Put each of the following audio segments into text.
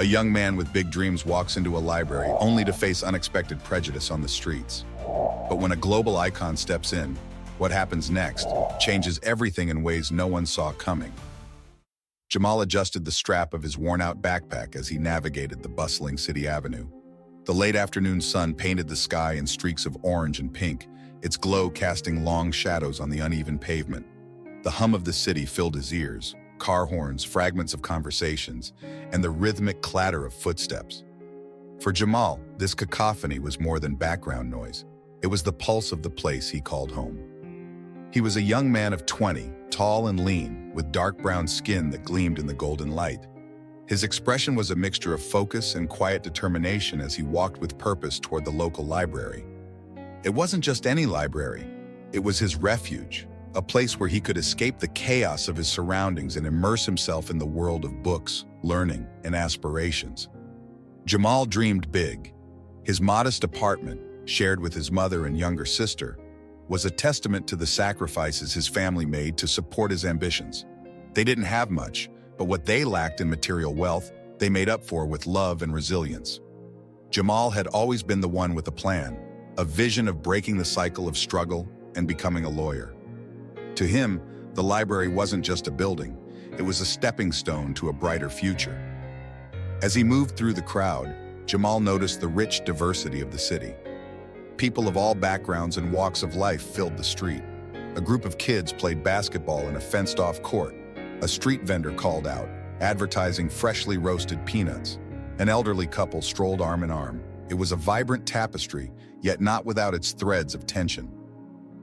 A young man with big dreams walks into a library only to face unexpected prejudice on the streets. But when a global icon steps in, what happens next changes everything in ways no one saw coming. Jamal adjusted the strap of his worn-out backpack as he navigated the bustling city avenue. The late afternoon sun painted the sky in streaks of orange and pink, its glow casting long shadows on the uneven pavement. The hum of the city filled his ears, car horns, fragments of conversations, and the rhythmic clatter of footsteps. For Jamal, this cacophony was more than background noise. It was the pulse of the place he called home. He was a young man of 20, tall and lean, with dark brown skin that gleamed in the golden light. His expression was a mixture of focus and quiet determination as he walked with purpose toward the local library. It wasn't just any library. It was his refuge, a place where he could escape the chaos of his surroundings and immerse himself in the world of books, learning, and aspirations. Jamal dreamed big. His modest apartment, shared with his mother and younger sister, was a testament to the sacrifices his family made to support his ambitions. They didn't have much, but what they lacked in material wealth, they made up for with love and resilience. Jamal had always been the one with a plan, a vision of breaking the cycle of struggle and becoming a lawyer. To him, the library wasn't just a building, it was a stepping stone to a brighter future. As he moved through the crowd, Jamal noticed the rich diversity of the city. People of all backgrounds and walks of life filled the street. A group of kids played basketball in a fenced-off court. A street vendor called out, advertising freshly roasted peanuts. An elderly couple strolled arm in arm. It was a vibrant tapestry, yet not without its threads of tension.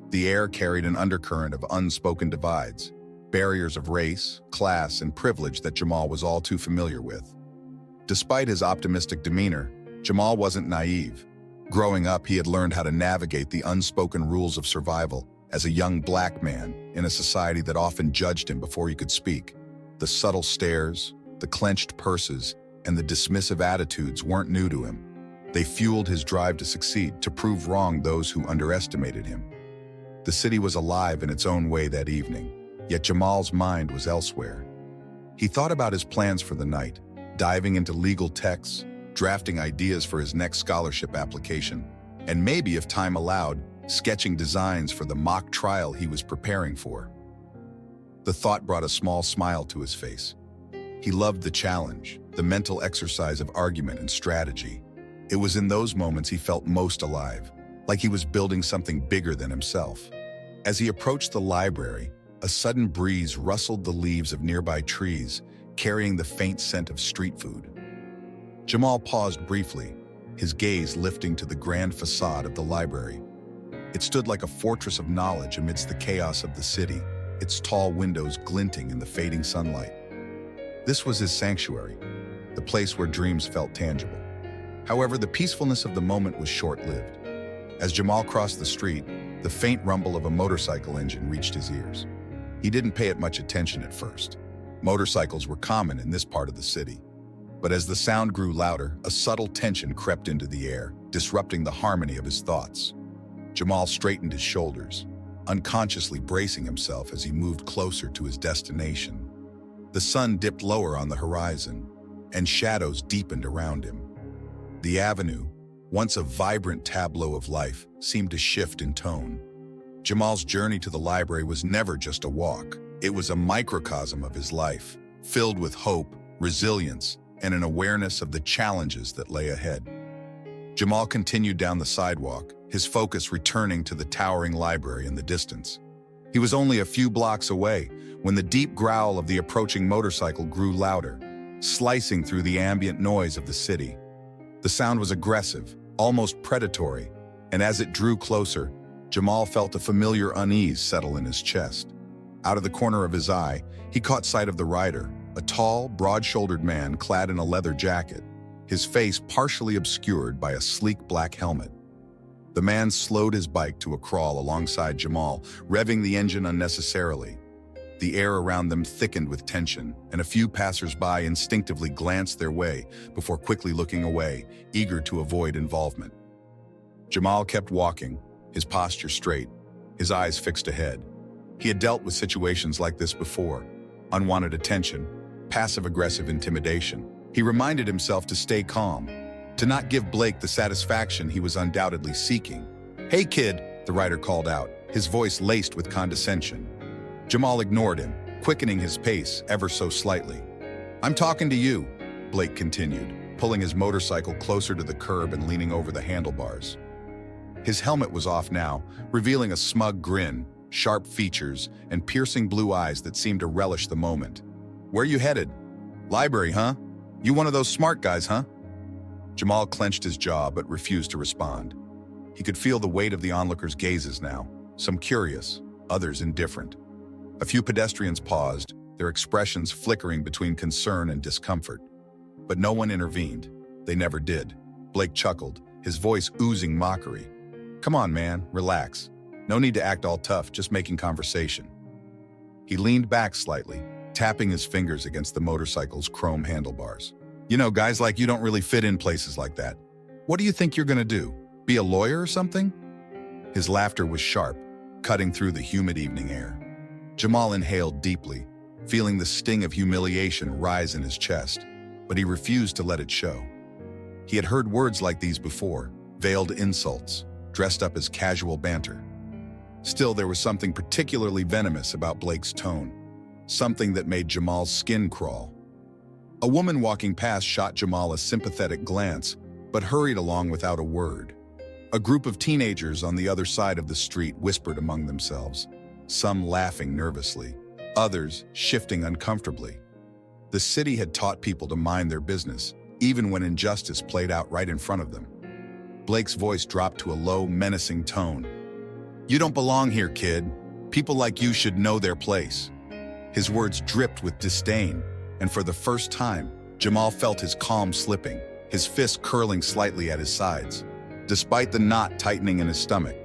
The air carried an undercurrent of unspoken divides, barriers of race, class, and privilege that Jamal was all too familiar with. Despite his optimistic demeanor, Jamal wasn't naive. Growing up, he had learned how to navigate the unspoken rules of survival as a young black man in a society that often judged him before he could speak. The subtle stares, the clenched purses, and the dismissive attitudes weren't new to him. They fueled his drive to succeed, to prove wrong those who underestimated him. The city was alive in its own way that evening, yet Jamal's mind was elsewhere. He thought about his plans for the night, diving into legal texts, drafting ideas for his next scholarship application, and maybe, if time allowed, sketching designs for the mock trial he was preparing for. The thought brought a small smile to his face. He loved the challenge, the mental exercise of argument and strategy. It was in those moments he felt most alive, like he was building something bigger than himself. As he approached the library, a sudden breeze rustled the leaves of nearby trees, carrying the faint scent of street food. Jamal paused briefly, his gaze lifting to the grand facade of the library. It stood like a fortress of knowledge amidst the chaos of the city, its tall windows glinting in the fading sunlight. This was his sanctuary, the place where dreams felt tangible. However, the peacefulness of the moment was short-lived. As Jamal crossed the street, the faint rumble of a motorcycle engine reached his ears. He didn't pay it much attention at first. Motorcycles were common in this part of the city. But as the sound grew louder, a subtle tension crept into the air, disrupting the harmony of his thoughts. Jamal straightened his shoulders, unconsciously bracing himself as he moved closer to his destination. The sun dipped lower on the horizon, and shadows deepened around him. The avenue, once a vibrant tableau of life, seemed to shift in tone. Jamal's journey to the library was never just a walk. It was a microcosm of his life, filled with hope, resilience, and an awareness of the challenges that lay ahead. Jamal continued down the sidewalk, his focus returning to the towering library in the distance. He was only a few blocks away when the deep growl of the approaching motorcycle grew louder, slicing through the ambient noise of the city. The sound was aggressive, almost predatory, and as it drew closer, Jamal felt a familiar unease settle in his chest. Out of the corner of his eye, he caught sight of the rider, a tall, broad-shouldered man clad in a leather jacket, his face partially obscured by a sleek black helmet. The man slowed his bike to a crawl alongside Jamal, revving the engine unnecessarily. The air around them thickened with tension, and a few passers-by instinctively glanced their way before quickly looking away, eager to avoid involvement. Jamal kept walking, his posture straight, his eyes fixed ahead. He had dealt with situations like this before: unwanted attention, passive-aggressive intimidation. He reminded himself to stay calm, to not give Blake the satisfaction he was undoubtedly seeking. "Hey, kid," the writer called out, his voice laced with condescension. Jamal ignored him, quickening his pace ever so slightly. "I'm talking to you," Blake continued, pulling his motorcycle closer to the curb and leaning over the handlebars. His helmet was off now, revealing a smug grin, sharp features, and piercing blue eyes that seemed to relish the moment. "Where you headed? Library, huh? You one of those smart guys, huh?" Jamal clenched his jaw but refused to respond. He could feel the weight of the onlookers' gazes now, some curious, others indifferent. A few pedestrians paused, their expressions flickering between concern and discomfort. But no one intervened. They never did. Blake chuckled, his voice oozing mockery. "Come on, man, relax. No need to act all tough, just making conversation." He leaned back slightly, tapping his fingers against the motorcycle's chrome handlebars. "You know, guys like you don't really fit in places like that. What do you think you're gonna do? Be a lawyer or something?" His laughter was sharp, cutting through the humid evening air. Jamal inhaled deeply, feeling the sting of humiliation rise in his chest, but he refused to let it show. He had heard words like these before, veiled insults, dressed up as casual banter. Still, there was something particularly venomous about Blake's tone, something that made Jamal's skin crawl. A woman walking past shot Jamal a sympathetic glance, but hurried along without a word. A group of teenagers on the other side of the street whispered among themselves, some laughing nervously, others shifting uncomfortably. The city had taught people to mind their business, even when injustice played out right in front of them. Blake's voice dropped to a low, menacing tone. "You don't belong here, kid. People like you should know their place." His words dripped with disdain, and for the first time, Jamal felt his calm slipping, his fists curling slightly at his sides. Despite the knot tightening in his stomach,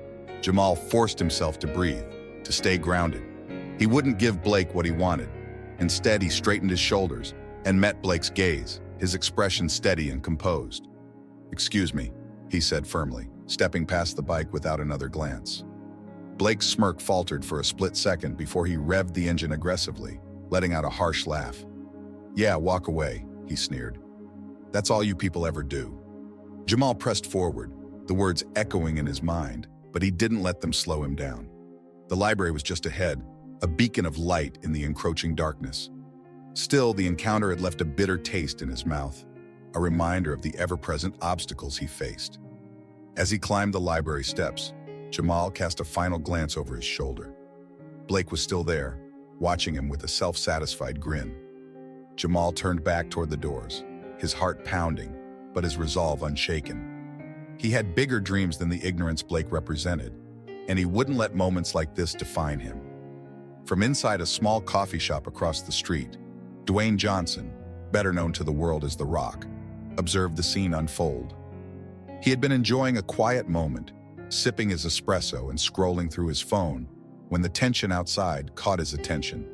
Jamal forced himself to breathe, to stay grounded. He wouldn't give Blake what he wanted. Instead, he straightened his shoulders and met Blake's gaze, his expression steady and composed. "Excuse me," he said firmly, stepping past the bike without another glance. Blake's smirk faltered for a split second before he revved the engine aggressively, letting out a harsh laugh. "Yeah, walk away," he sneered. "That's all you people ever do." Jamal pressed forward, the words echoing in his mind, but he didn't let them slow him down. The library was just ahead, a beacon of light in the encroaching darkness. Still, the encounter had left a bitter taste in his mouth, a reminder of the ever-present obstacles he faced. As he climbed the library steps, Jamal cast a final glance over his shoulder. Blake was still there, watching him with a self-satisfied grin. Jamal turned back toward the doors, his heart pounding, but his resolve unshaken. He had bigger dreams than the ignorance Blake represented, and he wouldn't let moments like this define him. From inside a small coffee shop across the street, Dwayne Johnson, better known to the world as The Rock, observed the scene unfold. He had been enjoying a quiet moment, sipping his espresso and scrolling through his phone, when the tension outside caught his attention.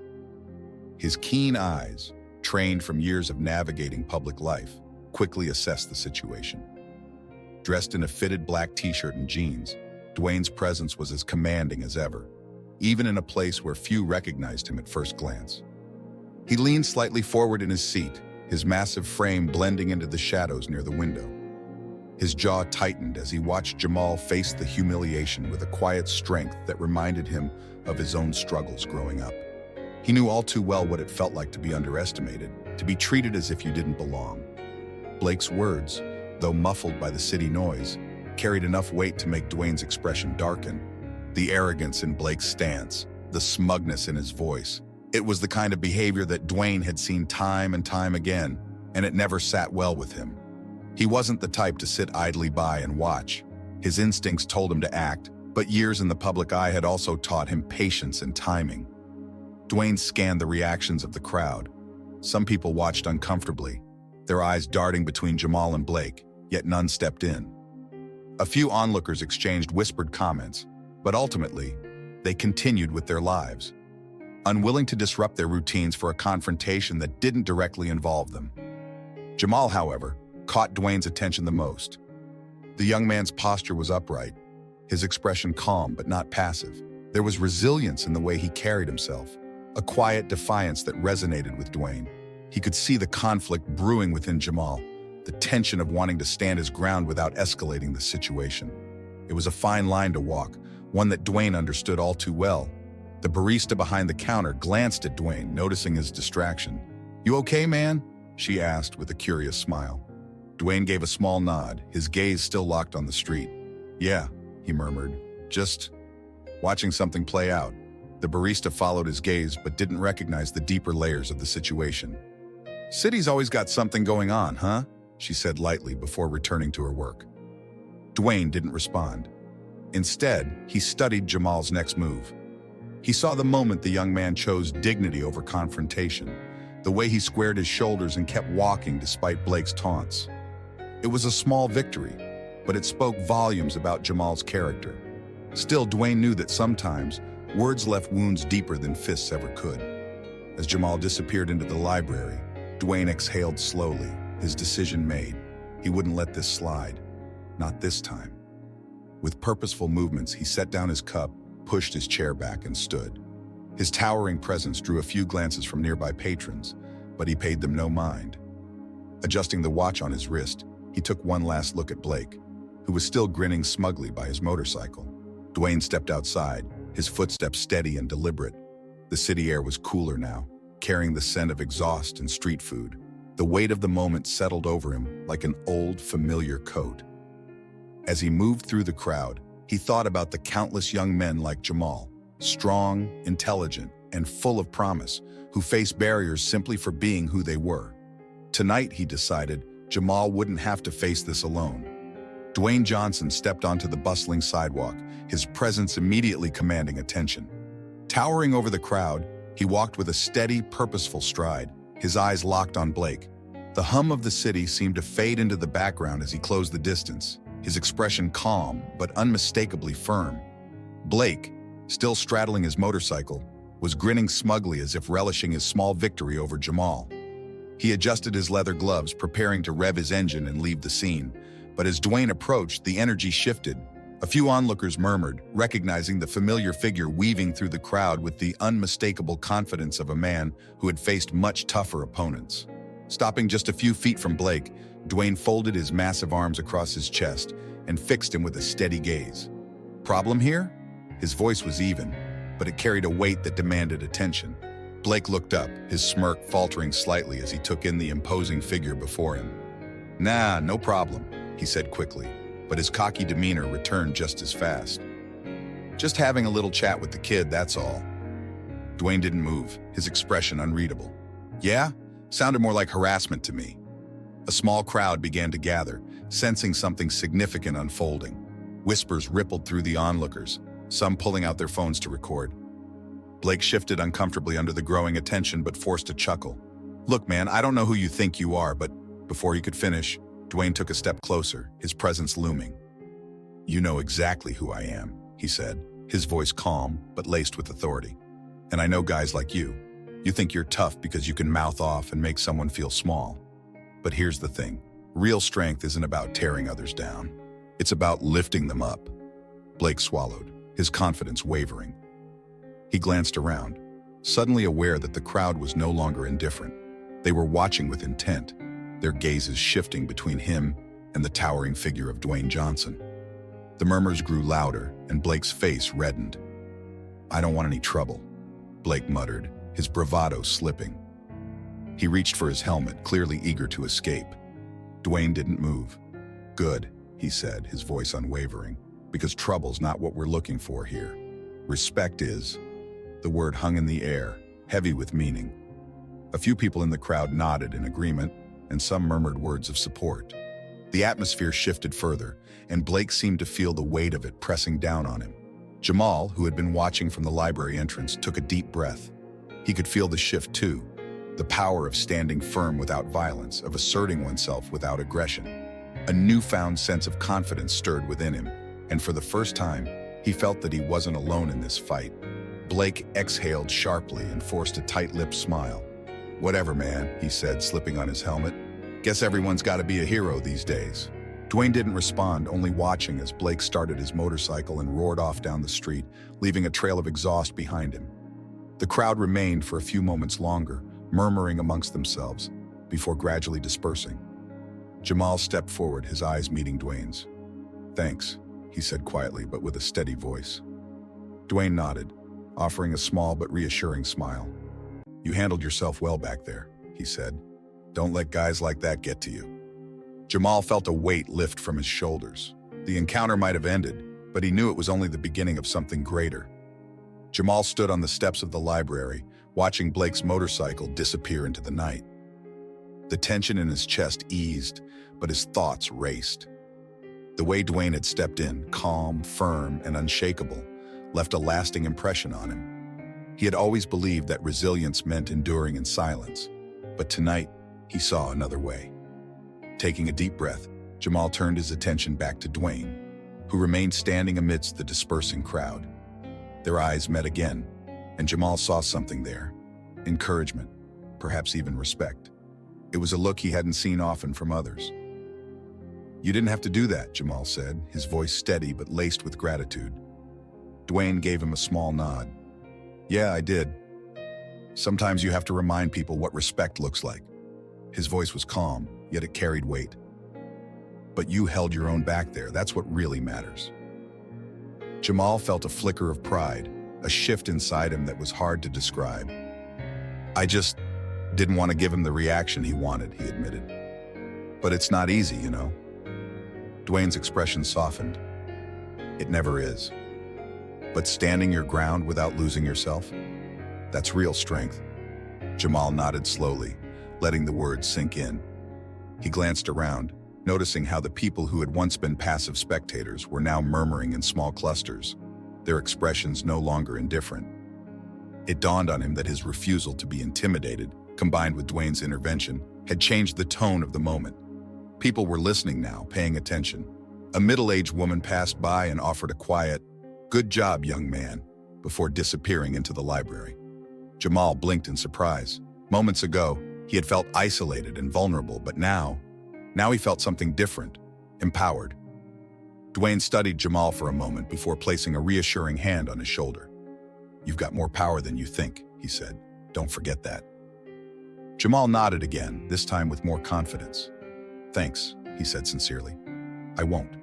His keen eyes, trained from years of navigating public life, quickly assessed the situation. Dressed in a fitted black t-shirt and jeans, Dwayne's presence was as commanding as ever, even in a place where few recognized him at first glance. He leaned slightly forward in his seat, his massive frame blending into the shadows near the window. His jaw tightened as he watched Jamal face the humiliation with a quiet strength that reminded him of his own struggles growing up. He knew all too well what it felt like to be underestimated, to be treated as if you didn't belong. Blake's words, though muffled by the city noise, carried enough weight to make Dwayne's expression darken. The arrogance in Blake's stance, the smugness in his voice. It was the kind of behavior that Dwayne had seen time and time again, and it never sat well with him. He wasn't the type to sit idly by and watch. His instincts told him to act, but years in the public eye had also taught him patience and timing. Dwayne scanned the reactions of the crowd. Some people watched uncomfortably, their eyes darting between Jamal and Blake, yet none stepped in. A few onlookers exchanged whispered comments, but ultimately, they continued with their lives, unwilling to disrupt their routines for a confrontation that didn't directly involve them. Jamal, however, caught Dwayne's attention the most. The young man's posture was upright, his expression calm but not passive. There was resilience in the way he carried himself, a quiet defiance that resonated with Dwayne. He could see the conflict brewing within Jamal, the tension of wanting to stand his ground without escalating the situation. It was a fine line to walk, one that Dwayne understood all too well. The barista behind the counter glanced at Dwayne, noticing his distraction. "You okay, man?" she asked with a curious smile. Dwayne gave a small nod, his gaze still locked on the street. "Yeah," he murmured, "just watching something play out." The barista followed his gaze but didn't recognize the deeper layers of the situation. "City's always got something going on, huh?" she said lightly before returning to her work. Dwayne didn't respond. Instead, he studied Jamal's next move. He saw the moment the young man chose dignity over confrontation, the way he squared his shoulders and kept walking despite Blake's taunts. It was a small victory, but it spoke volumes about Jamal's character. Still, Dwayne knew that sometimes words left wounds deeper than fists ever could. As Jamal disappeared into the library, Dwayne exhaled slowly, his decision made. He wouldn't let this slide. Not this time. With purposeful movements, he set down his cup, pushed his chair back, and stood. His towering presence drew a few glances from nearby patrons, but he paid them no mind. Adjusting the watch on his wrist, he took one last look at Blake, who was still grinning smugly by his motorcycle. Dwayne stepped outside, his footsteps steady and deliberate. The city air was cooler now, carrying the scent of exhaust and street food. The weight of the moment settled over him like an old, familiar coat. As he moved through the crowd, he thought about the countless young men like Jamal, strong, intelligent, and full of promise, who faced barriers simply for being who they were. Tonight, he decided, Jamal wouldn't have to face this alone. Dwayne Johnson stepped onto the bustling sidewalk, his presence immediately commanding attention. Towering over the crowd, he walked with a steady, purposeful stride, his eyes locked on Blake. The hum of the city seemed to fade into the background as he closed the distance, his expression calm but unmistakably firm. Blake, still straddling his motorcycle, was grinning smugly as if relishing his small victory over Jamal. He adjusted his leather gloves, preparing to rev his engine and leave the scene. But as Dwayne approached, the energy shifted. A few onlookers murmured, recognizing the familiar figure weaving through the crowd with the unmistakable confidence of a man who had faced much tougher opponents. Stopping just a few feet from Blake, Dwayne folded his massive arms across his chest and fixed him with a steady gaze. "Problem here?" His voice was even, but it carried a weight that demanded attention. Blake looked up, his smirk faltering slightly as he took in the imposing figure before him. "Nah, no problem," he said quickly, but his cocky demeanor returned just as fast. "Just having a little chat with the kid, that's all." Dwayne didn't move, his expression unreadable. "Yeah?" Sounded more like harassment to me. A small crowd began to gather, sensing something significant unfolding. Whispers rippled through the onlookers, some pulling out their phones to record. Blake shifted uncomfortably under the growing attention but forced a chuckle. "Look, man, I don't know who you think you are, but..." Before he could finish, Dwayne took a step closer, his presence looming. "You know exactly who I am," he said, his voice calm but laced with authority. "And I know guys like you. You think you're tough because you can mouth off and make someone feel small. But here's the thing. Real strength isn't about tearing others down. It's about lifting them up." Blake swallowed, his confidence wavering. He glanced around, suddenly aware that the crowd was no longer indifferent. They were watching with intent, their gazes shifting between him and the towering figure of Dwayne Johnson. The murmurs grew louder, and Blake's face reddened. "I don't want any trouble," Blake muttered, his bravado slipping. He reached for his helmet, clearly eager to escape. Dwayne didn't move. "Good," he said, his voice unwavering, "because trouble's not what we're looking for here. Respect is." The word hung in the air, heavy with meaning. A few people in the crowd nodded in agreement, and some murmured words of support. The atmosphere shifted further, and Blake seemed to feel the weight of it pressing down on him. Jamal, who had been watching from the library entrance, took a deep breath. He could feel the shift too, the power of standing firm without violence, of asserting oneself without aggression. A newfound sense of confidence stirred within him, and for the first time, he felt that he wasn't alone in this fight. Blake exhaled sharply and forced a tight-lipped smile. "Whatever, man," he said, slipping on his helmet. "Guess everyone's got to be a hero these days." Dwayne didn't respond, only watching as Blake started his motorcycle and roared off down the street, leaving a trail of exhaust behind him. The crowd remained for a few moments longer, murmuring amongst themselves, before gradually dispersing. Jamal stepped forward, his eyes meeting Dwayne's. "Thanks," he said quietly, but with a steady voice. Dwayne nodded, offering a small but reassuring smile. "You handled yourself well back there," he said. "Don't let guys like that get to you." Jamal felt a weight lift from his shoulders. The encounter might have ended, but he knew it was only the beginning of something greater. Jamal stood on the steps of the library, watching Blake's motorcycle disappear into the night. The tension in his chest eased, but his thoughts raced. The way Dwayne had stepped in, calm, firm, and unshakable, left a lasting impression on him. He had always believed that resilience meant enduring in silence, but tonight he saw another way. Taking a deep breath, Jamal turned his attention back to Dwayne, who remained standing amidst the dispersing crowd. Their eyes met again, and Jamal saw something there. Encouragement, perhaps even respect. It was a look he hadn't seen often from others. "You didn't have to do that," Jamal said, his voice steady but laced with gratitude. Dwayne gave him a small nod. "Yeah, I did. Sometimes you have to remind people what respect looks like." His voice was calm, yet it carried weight. "But you held your own back there. That's what really matters." Jamal felt a flicker of pride, a shift inside him that was hard to describe. "I just didn't want to give him the reaction he wanted," he admitted. "But it's not easy, you know." Dwayne's expression softened. "It never is. But standing your ground without losing yourself, that's real strength." Jamal nodded slowly, letting the words sink in. He glanced around, noticing how the people who had once been passive spectators were now murmuring in small clusters, their expressions no longer indifferent. It dawned on him that his refusal to be intimidated, combined with Dwayne's intervention, had changed the tone of the moment. People were listening now, paying attention. A middle-aged woman passed by and offered a quiet, "Good job, young man," before disappearing into the library. Jamal blinked in surprise. Moments ago, he had felt isolated and vulnerable, but now he felt something different, empowered. Dwayne studied Jamal for a moment before placing a reassuring hand on his shoulder. "You've got more power than you think," he said. "Don't forget that." Jamal nodded again, this time with more confidence. "Thanks," he said sincerely. "I won't."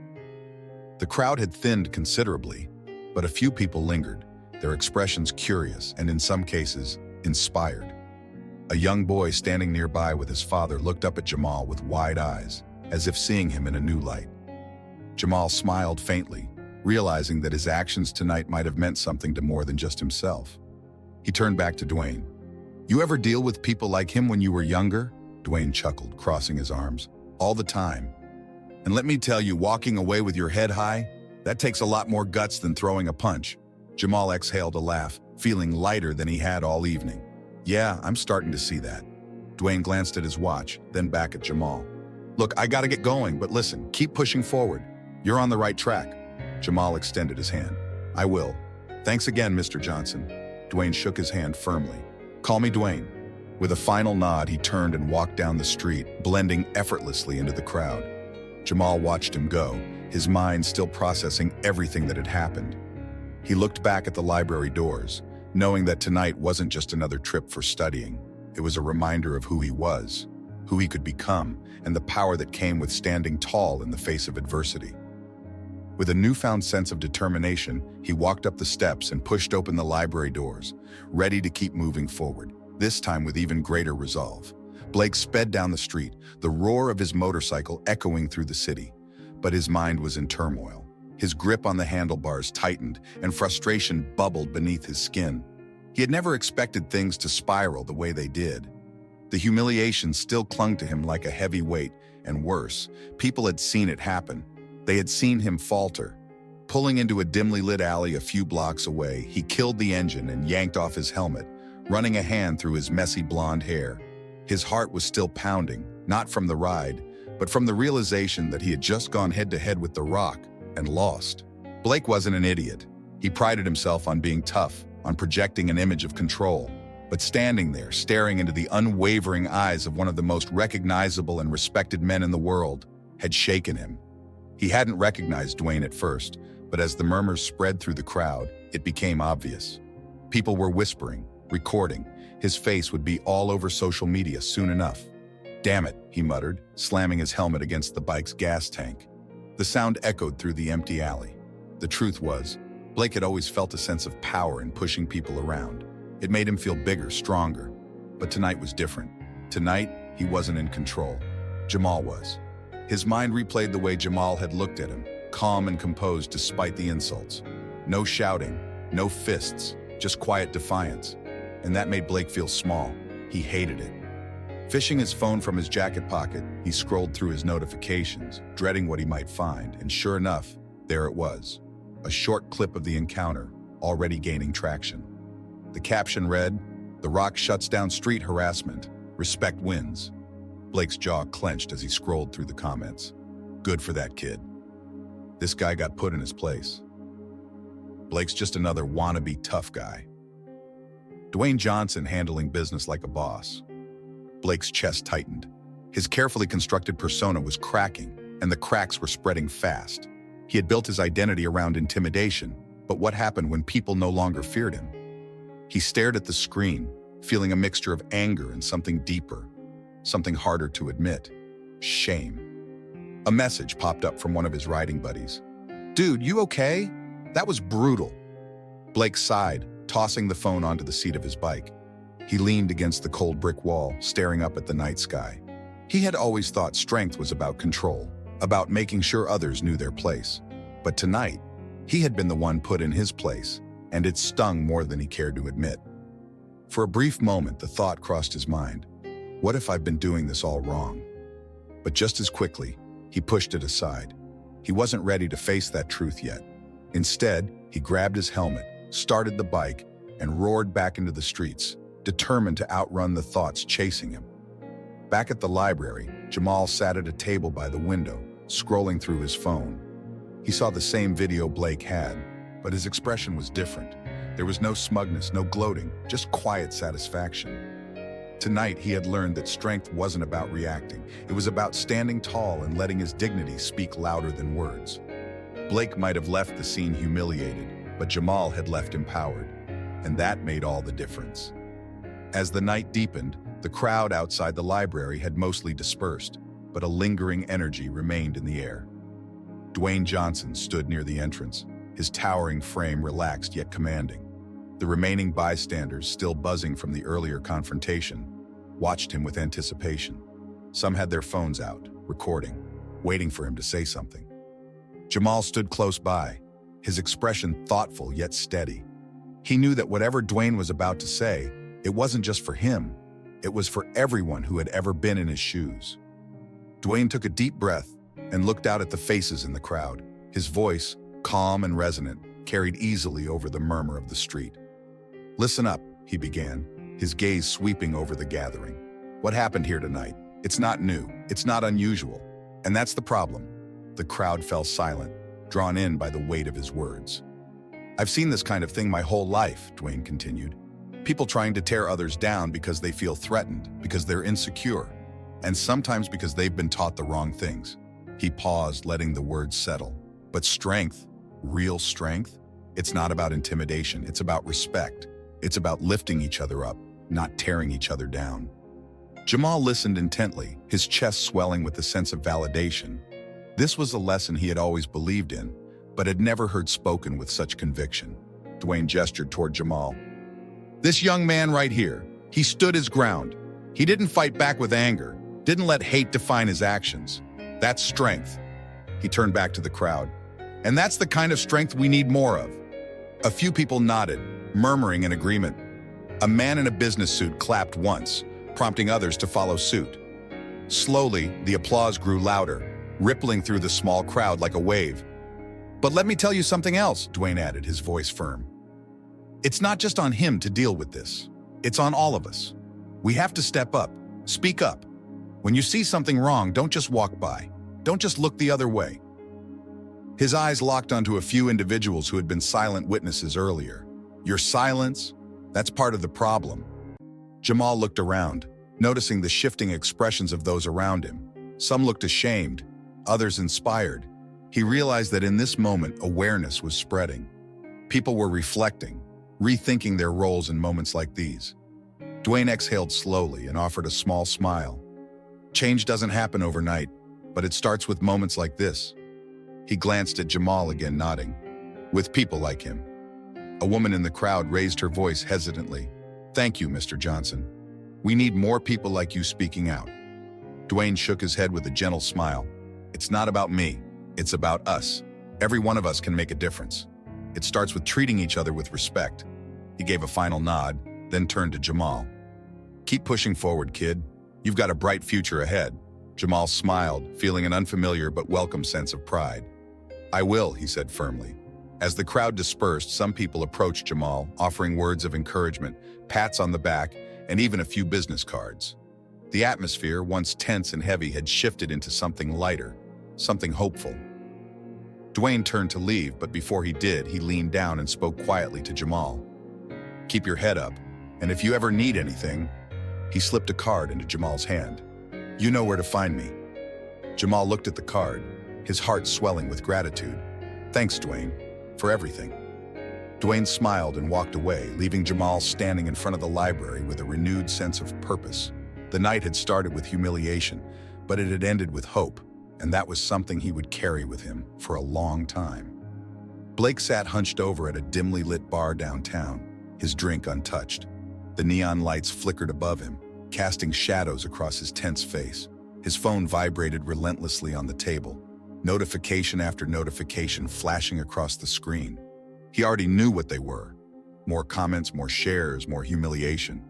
The crowd had thinned considerably, but a few people lingered, their expressions curious and in some cases, inspired. A young boy standing nearby with his father looked up at Jamal with wide eyes, as if seeing him in a new light. Jamal smiled faintly, realizing that his actions tonight might have meant something to more than just himself. He turned back to Dwayne. "You ever deal with people like him when you were younger?" Dwayne chuckled, crossing his arms. "All the time. And let me tell you, walking away with your head high, that takes a lot more guts than throwing a punch." Jamal exhaled a laugh, feeling lighter than he had all evening. "Yeah, I'm starting to see that." Dwayne glanced at his watch, then back at Jamal. "Look, I gotta get going, but listen, keep pushing forward. You're on the right track." Jamal extended his hand. "I will. Thanks again, Mr. Johnson." Dwayne shook his hand firmly. "Call me Dwayne." With a final nod, he turned and walked down the street, blending effortlessly into the crowd. Jamal watched him go, his mind still processing everything that had happened. He looked back at the library doors, knowing that tonight wasn't just another trip for studying. It was a reminder of who he was, who he could become, and the power that came with standing tall in the face of adversity. With a newfound sense of determination, he walked up the steps and pushed open the library doors, ready to keep moving forward, this time with even greater resolve. Blake sped down the street, the roar of his motorcycle echoing through the city. But his mind was in turmoil. His grip on the handlebars tightened, and frustration bubbled beneath his skin. He had never expected things to spiral the way they did. The humiliation still clung to him like a heavy weight, and worse, people had seen it happen. They had seen him falter. Pulling into a dimly lit alley a few blocks away, he killed the engine and yanked off his helmet, running a hand through his messy blonde hair. His heart was still pounding, not from the ride, but from the realization that he had just gone head-to-head with The Rock and lost. Blake wasn't an idiot. He prided himself on being tough, on projecting an image of control. But standing there, staring into the unwavering eyes of one of the most recognizable and respected men in the world, had shaken him. He hadn't recognized Dwayne at first, but as the murmurs spread through the crowd, it became obvious. People were whispering, recording, his face would be all over social media soon enough. "Damn it," he muttered, slamming his helmet against the bike's gas tank. The sound echoed through the empty alley. The truth was, Blake had always felt a sense of power in pushing people around. It made him feel bigger, stronger. But tonight was different. Tonight, he wasn't in control. Jamal was. His mind replayed the way Jamal had looked at him, calm and composed despite the insults. No shouting, no fists, just quiet defiance. And that made Blake feel small. He hated it. Fishing his phone from his jacket pocket, he scrolled through his notifications, dreading what he might find, and sure enough, there it was. A short clip of the encounter, already gaining traction. The caption read, "The Rock shuts down street harassment. Respect wins." Blake's jaw clenched as he scrolled through the comments. Good for that kid. This guy got put in his place. Blake's just another wannabe tough guy. Dwayne Johnson handling business like a boss. Blake's chest tightened. His carefully constructed persona was cracking, and the cracks were spreading fast. He had built his identity around intimidation, but what happened when people no longer feared him? He stared at the screen, feeling a mixture of anger and something deeper, something harder to admit: shame. A message popped up from one of his riding buddies. "Dude, you okay? That was brutal." Blake sighed, tossing the phone onto the seat of his bike. He leaned against the cold brick wall, staring up at the night sky. He had always thought strength was about control, about making sure others knew their place. But tonight, he had been the one put in his place, and it stung more than he cared to admit. For a brief moment, the thought crossed his mind. What if I've been doing this all wrong? But just as quickly, he pushed it aside. He wasn't ready to face that truth yet. Instead, he grabbed his helmet, started the bike, and roared back into the streets, determined to outrun the thoughts chasing him. Back at the library, Jamal sat at a table by the window, scrolling through his phone. He saw the same video Blake had, but his expression was different. There was no smugness, no gloating, just quiet satisfaction. Tonight, he had learned that strength wasn't about reacting. It was about standing tall and letting his dignity speak louder than words. Blake might have left the scene humiliated, but Jamal had left empowered, and that made all the difference. As the night deepened, the crowd outside the library had mostly dispersed, but a lingering energy remained in the air. Dwayne Johnson stood near the entrance, his towering frame relaxed yet commanding. The remaining bystanders, still buzzing from the earlier confrontation, watched him with anticipation. Some had their phones out, recording, waiting for him to say something. Jamal stood close by, his expression thoughtful yet steady. He knew that whatever Dwayne was about to say, it wasn't just for him, it was for everyone who had ever been in his shoes. Dwayne took a deep breath and looked out at the faces in the crowd. His voice, calm and resonant, carried easily over the murmur of the street. "Listen up," he began, his gaze sweeping over the gathering. "What happened here tonight? It's not new, it's not unusual, and that's the problem." The crowd fell silent, drawn in by the weight of his words. "I've seen this kind of thing my whole life," Dwayne continued. "People trying to tear others down because they feel threatened, because they're insecure, and sometimes because they've been taught the wrong things." He paused, letting the words settle. But strength, real strength, it's not about intimidation, it's about respect. It's about lifting each other up, not tearing each other down. Jamal listened intently, his chest swelling with a sense of validation. This was a lesson he had always believed in, but had never heard spoken with such conviction. Dwayne gestured toward Jamal. "This young man right here, he stood his ground. He didn't fight back with anger, didn't let hate define his actions. That's strength." He turned back to the crowd. "And that's the kind of strength we need more of." A few people nodded, murmuring in agreement. A man in a business suit clapped once, prompting others to follow suit. Slowly, the applause grew louder, rippling through the small crowd like a wave. "But let me tell you something else," Dwayne added, his voice firm. "It's not just on him to deal with this. It's on all of us. We have to step up, speak up. When you see something wrong, don't just walk by. Don't just look the other way." His eyes locked onto a few individuals who had been silent witnesses earlier. "Your silence? That's part of the problem." Jamal looked around, noticing the shifting expressions of those around him. Some looked ashamed, others inspired. He realized that in this moment, awareness was spreading. People were reflecting, rethinking their roles in moments like these. Dwayne exhaled slowly and offered a small smile. Change doesn't happen overnight, but it starts with moments like this. He glanced at Jamal again, nodding. With people like him. A woman in the crowd raised her voice hesitantly. Thank you, Mr. Johnson. We need more people like you speaking out. Dwayne shook his head with a gentle smile. It's not about me. It's about us. Every one of us can make a difference. It starts with treating each other with respect. He gave a final nod, then turned to Jamal. Keep pushing forward, kid. You've got a bright future ahead. Jamal smiled, feeling an unfamiliar but welcome sense of pride. I will, he said firmly. As the crowd dispersed, some people approached Jamal, offering words of encouragement, pats on the back, and even a few business cards. The atmosphere, once tense and heavy, had shifted into something lighter, something hopeful. Dwayne turned to leave, but before he did, he leaned down and spoke quietly to Jamal. Keep your head up, and if you ever need anything, he slipped a card into Jamal's hand. You know where to find me. Jamal looked at the card, his heart swelling with gratitude. Thanks, Dwayne, for everything. Dwayne smiled and walked away, leaving Jamal standing in front of the library with a renewed sense of purpose. The night had started with humiliation, but it had ended with hope, and that was something he would carry with him for a long time. Blake sat hunched over at a dimly lit bar downtown, his drink untouched. The neon lights flickered above him, casting shadows across his tense face. His phone vibrated relentlessly on the table, notification after notification flashing across the screen. He already knew what they were. More comments, more shares, more humiliation.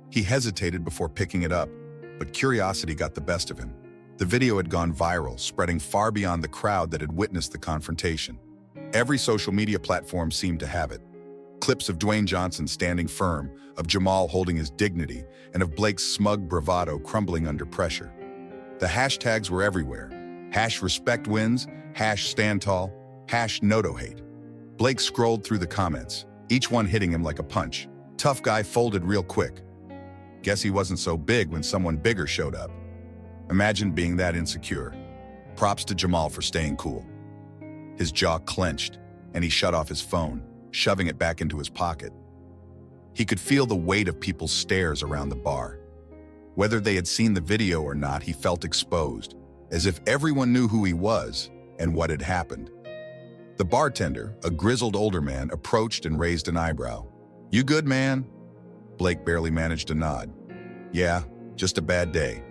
He hesitated before picking it up, but curiosity got the best of him. The video had gone viral, spreading far beyond the crowd that had witnessed the confrontation. Every social media platform seemed to have it. Clips of Dwayne Johnson standing firm, of Jamal holding his dignity, and of Blake's smug bravado crumbling under pressure. The hashtags were everywhere. #RespectWins, #StandTall, #NoToHate. Blake scrolled through the comments, each one hitting him like a punch. Tough guy folded real quick. Guess he wasn't so big when someone bigger showed up. Imagine being that insecure. Props to Jamal for staying cool. His jaw clenched, and he shut off his phone, shoving it back into his pocket. He could feel the weight of people's stares around the bar. Whether they had seen the video or not, he felt exposed, as if everyone knew who he was and what had happened. The bartender, a grizzled older man, approached and raised an eyebrow. You good, man? Blake barely managed a nod. Yeah, just a bad day.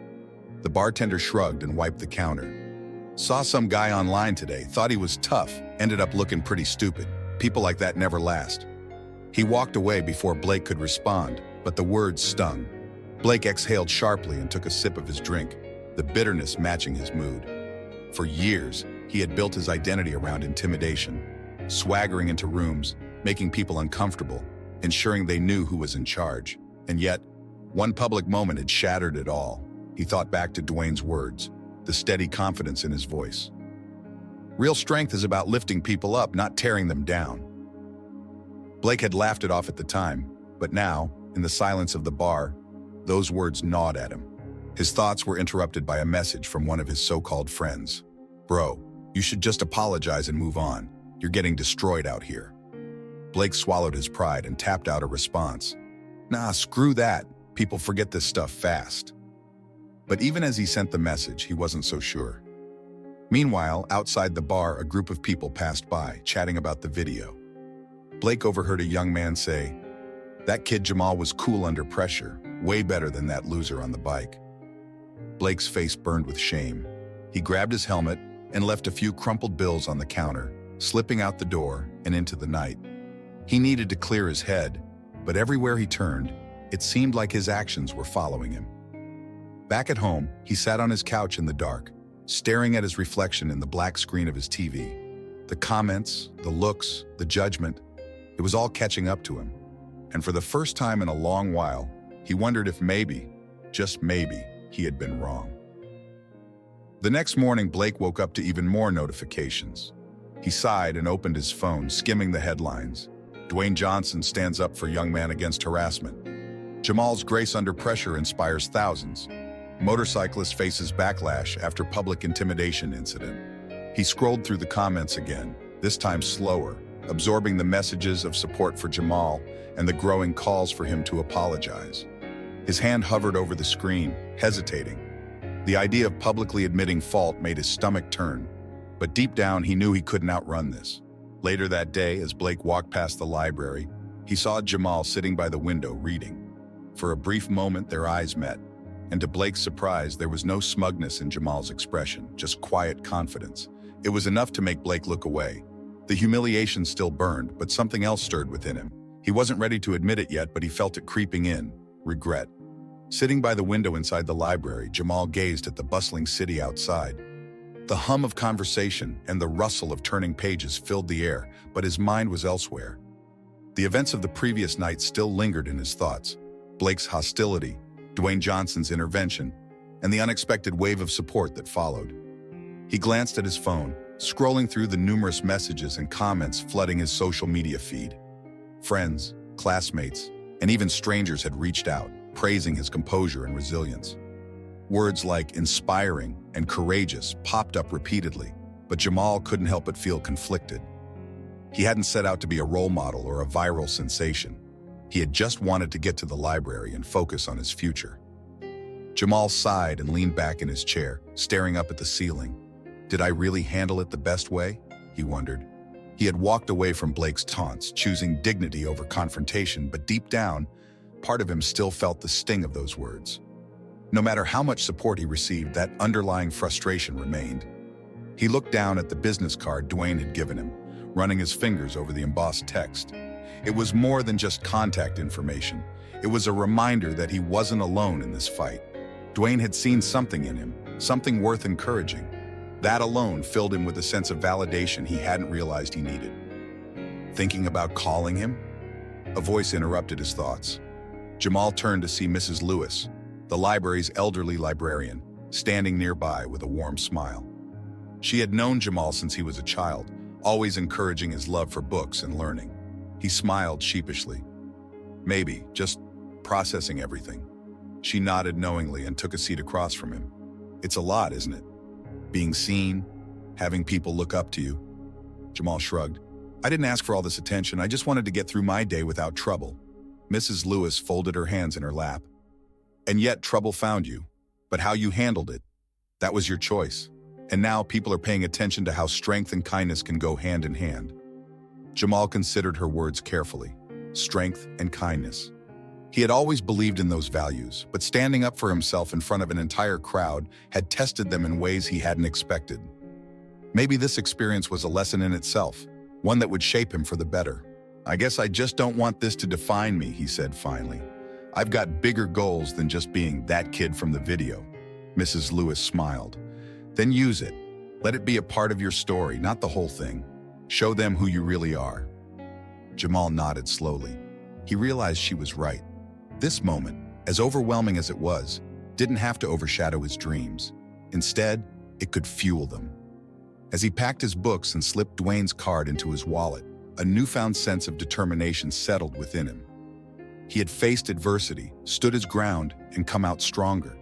The bartender shrugged and wiped the counter. Saw some guy online today, thought he was tough, ended up looking pretty stupid. People like that never last. He walked away before Blake could respond, but the words stung. Blake exhaled sharply and took a sip of his drink, the bitterness matching his mood. For years, he had built his identity around intimidation, swaggering into rooms, making people uncomfortable, ensuring they knew who was in charge. And yet, one public moment had shattered it all. He thought back to Dwayne's words, the steady confidence in his voice. Real strength is about lifting people up, not tearing them down. Blake had laughed it off at the time, but now, in the silence of the bar, those words gnawed at him. His thoughts were interrupted by a message from one of his so-called friends. Bro, you should just apologize and move on. You're getting destroyed out here. Blake swallowed his pride and tapped out a response. Nah, screw that. People forget this stuff fast. But even as he sent the message, he wasn't so sure. Meanwhile, outside the bar, a group of people passed by, chatting about the video. Blake overheard a young man say, "That kid Jamal was cool under pressure, way better than that loser on the bike." Blake's face burned with shame. He grabbed his helmet and left a few crumpled bills on the counter, slipping out the door and into the night. He needed to clear his head, but everywhere he turned, it seemed like his actions were following him. Back at home, he sat on his couch in the dark, staring at his reflection in the black screen of his TV. The comments, the looks, the judgment, it was all catching up to him. And for the first time in a long while, he wondered if maybe, just maybe, he had been wrong. The next morning, Blake woke up to even more notifications. He sighed and opened his phone, skimming the headlines. Dwayne Johnson stands up for young man against harassment. Jamal's grace under pressure inspires thousands. Motorcyclist faces backlash after public intimidation incident. He scrolled through the comments again, this time slower, absorbing the messages of support for Jamal and the growing calls for him to apologize. His hand hovered over the screen, hesitating. The idea of publicly admitting fault made his stomach turn, but deep down he knew he couldn't outrun this. Later that day, as Blake walked past the library, he saw Jamal sitting by the window reading. For a brief moment, their eyes met, and to Blake's surprise, there was no smugness in Jamal's expression, just quiet confidence. It was enough to make Blake look away. The humiliation still burned, but something else stirred within him. He wasn't ready to admit it yet, but he felt it creeping in: regret. Sitting by the window inside the library, Jamal gazed at the bustling city outside. The hum of conversation and the rustle of turning pages filled the air, but his mind was elsewhere. The events of the previous night still lingered in his thoughts: Blake's hostility, Dwayne Johnson's intervention, and the unexpected wave of support that followed. He glanced at his phone, scrolling through the numerous messages and comments flooding his social media feed. Friends, classmates, and even strangers had reached out, praising his composure and resilience. Words like inspiring and courageous popped up repeatedly, but Jamal couldn't help but feel conflicted. He hadn't set out to be a role model or a viral sensation. He had just wanted to get to the library and focus on his future. Jamal sighed and leaned back in his chair, staring up at the ceiling. Did I really handle it the best way? He wondered. He had walked away from Blake's taunts, choosing dignity over confrontation, but deep down, part of him still felt the sting of those words. No matter how much support he received, that underlying frustration remained. He looked down at the business card Dwayne had given him, running his fingers over the embossed text. It was more than just contact information. It was a reminder that he wasn't alone in this fight. Dwayne had seen something in him, something worth encouraging. That alone filled him with a sense of validation he hadn't realized he needed. Thinking about calling him? A voice interrupted his thoughts. Jamal turned to see Mrs. Lewis, the library's elderly librarian, standing nearby with a warm smile. She had known Jamal since he was a child, always encouraging his love for books and learning. He smiled sheepishly. Maybe, just processing everything. She nodded knowingly and took a seat across from him. It's a lot, isn't it? Being seen, having people look up to you. Jamal shrugged. I didn't ask for all this attention. I just wanted to get through my day without trouble. Mrs. Lewis folded her hands in her lap. And yet trouble found you. But how you handled it, that was your choice. And now people are paying attention to how strength and kindness can go hand in hand. Jamal considered her words carefully. Strength and kindness. He had always believed in those values, but standing up for himself in front of an entire crowd had tested them in ways he hadn't expected. Maybe this experience was a lesson in itself, one that would shape him for the better. I guess I just don't want this to define me, he said finally. I've got bigger goals than just being that kid from the video. Mrs. Lewis smiled. Then use it. Let it be a part of your story, not the whole thing. Show them who you really are. Jamal nodded slowly. He realized she was right. This moment, as overwhelming as it was, didn't have to overshadow his dreams. Instead, it could fuel them. As he packed his books and slipped Dwayne's card into his wallet, a newfound sense of determination settled within him. He had faced adversity, stood his ground, and come out stronger.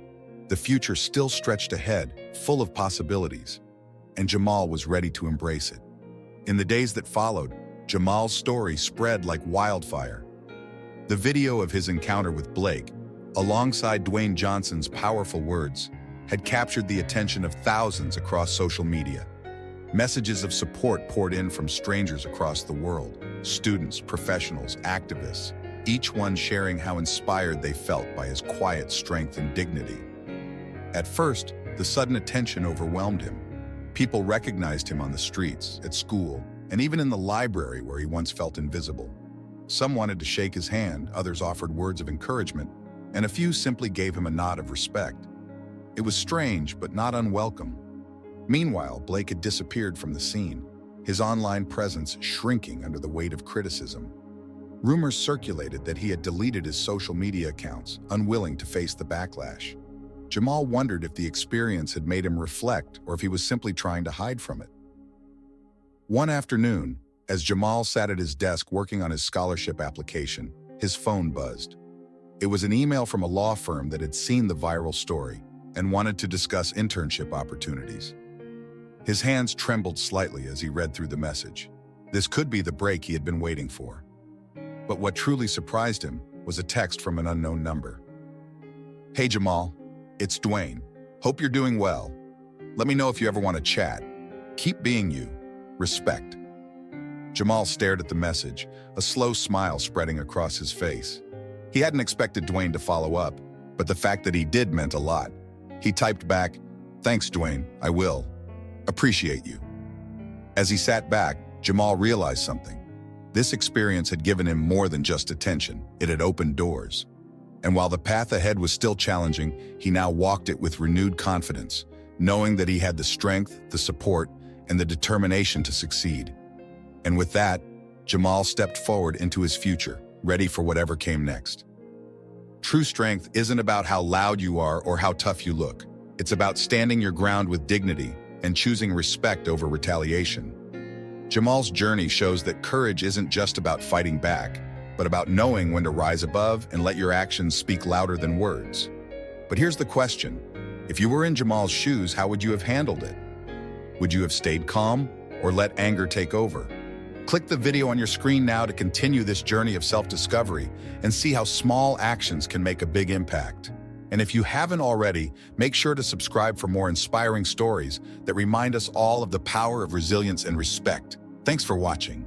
The future still stretched ahead, full of possibilities, and Jamal was ready to embrace it. In the days that followed, Jamal's story spread like wildfire. The video of his encounter with Blake, alongside Dwayne Johnson's powerful words, had captured the attention of thousands across social media. Messages of support poured in from strangers across the world, students, professionals, activists, each one sharing how inspired they felt by his quiet strength and dignity. At first, the sudden attention overwhelmed him. People recognized him on the streets, at school, and even in the library where he once felt invisible. Some wanted to shake his hand, others offered words of encouragement, and a few simply gave him a nod of respect. It was strange, but not unwelcome. Meanwhile, Blake had disappeared from the scene, his online presence shrinking under the weight of criticism. Rumors circulated that he had deleted his social media accounts, unwilling to face the backlash. Jamal wondered if the experience had made him reflect or if he was simply trying to hide from it. One afternoon, as Jamal sat at his desk working on his scholarship application, his phone buzzed. It was an email from a law firm that had seen the viral story and wanted to discuss internship opportunities. His hands trembled slightly as he read through the message. This could be the break he had been waiting for. But what truly surprised him was a text from an unknown number. Hey Jamal, it's Dwayne. Hope you're doing well. Let me know if you ever want to chat. Keep being you. Respect. Jamal stared at the message, a slow smile spreading across his face. He hadn't expected Dwayne to follow up, but the fact that he did meant a lot. He typed back, "Thanks, Dwayne, I will. Appreciate you." As he sat back, Jamal realized something. This experience had given him more than just attention. It had opened doors. And while the path ahead was still challenging, he now walked it with renewed confidence, knowing that he had the strength, the support, and the determination to succeed. And with that, Jamal stepped forward into his future, ready for whatever came next. True strength isn't about how loud you are or how tough you look. It's about standing your ground with dignity and choosing respect over retaliation. Jamal's journey shows that courage isn't just about fighting back, but about knowing when to rise above and let your actions speak louder than words. But here's the question. If you were in Jamal's shoes, how would you have handled it? Would you have stayed calm or let anger take over? Click the video on your screen now to continue this journey of self-discovery and see how small actions can make a big impact. And if you haven't already, make sure to subscribe for more inspiring stories that remind us all of the power of resilience and respect. Thanks for watching.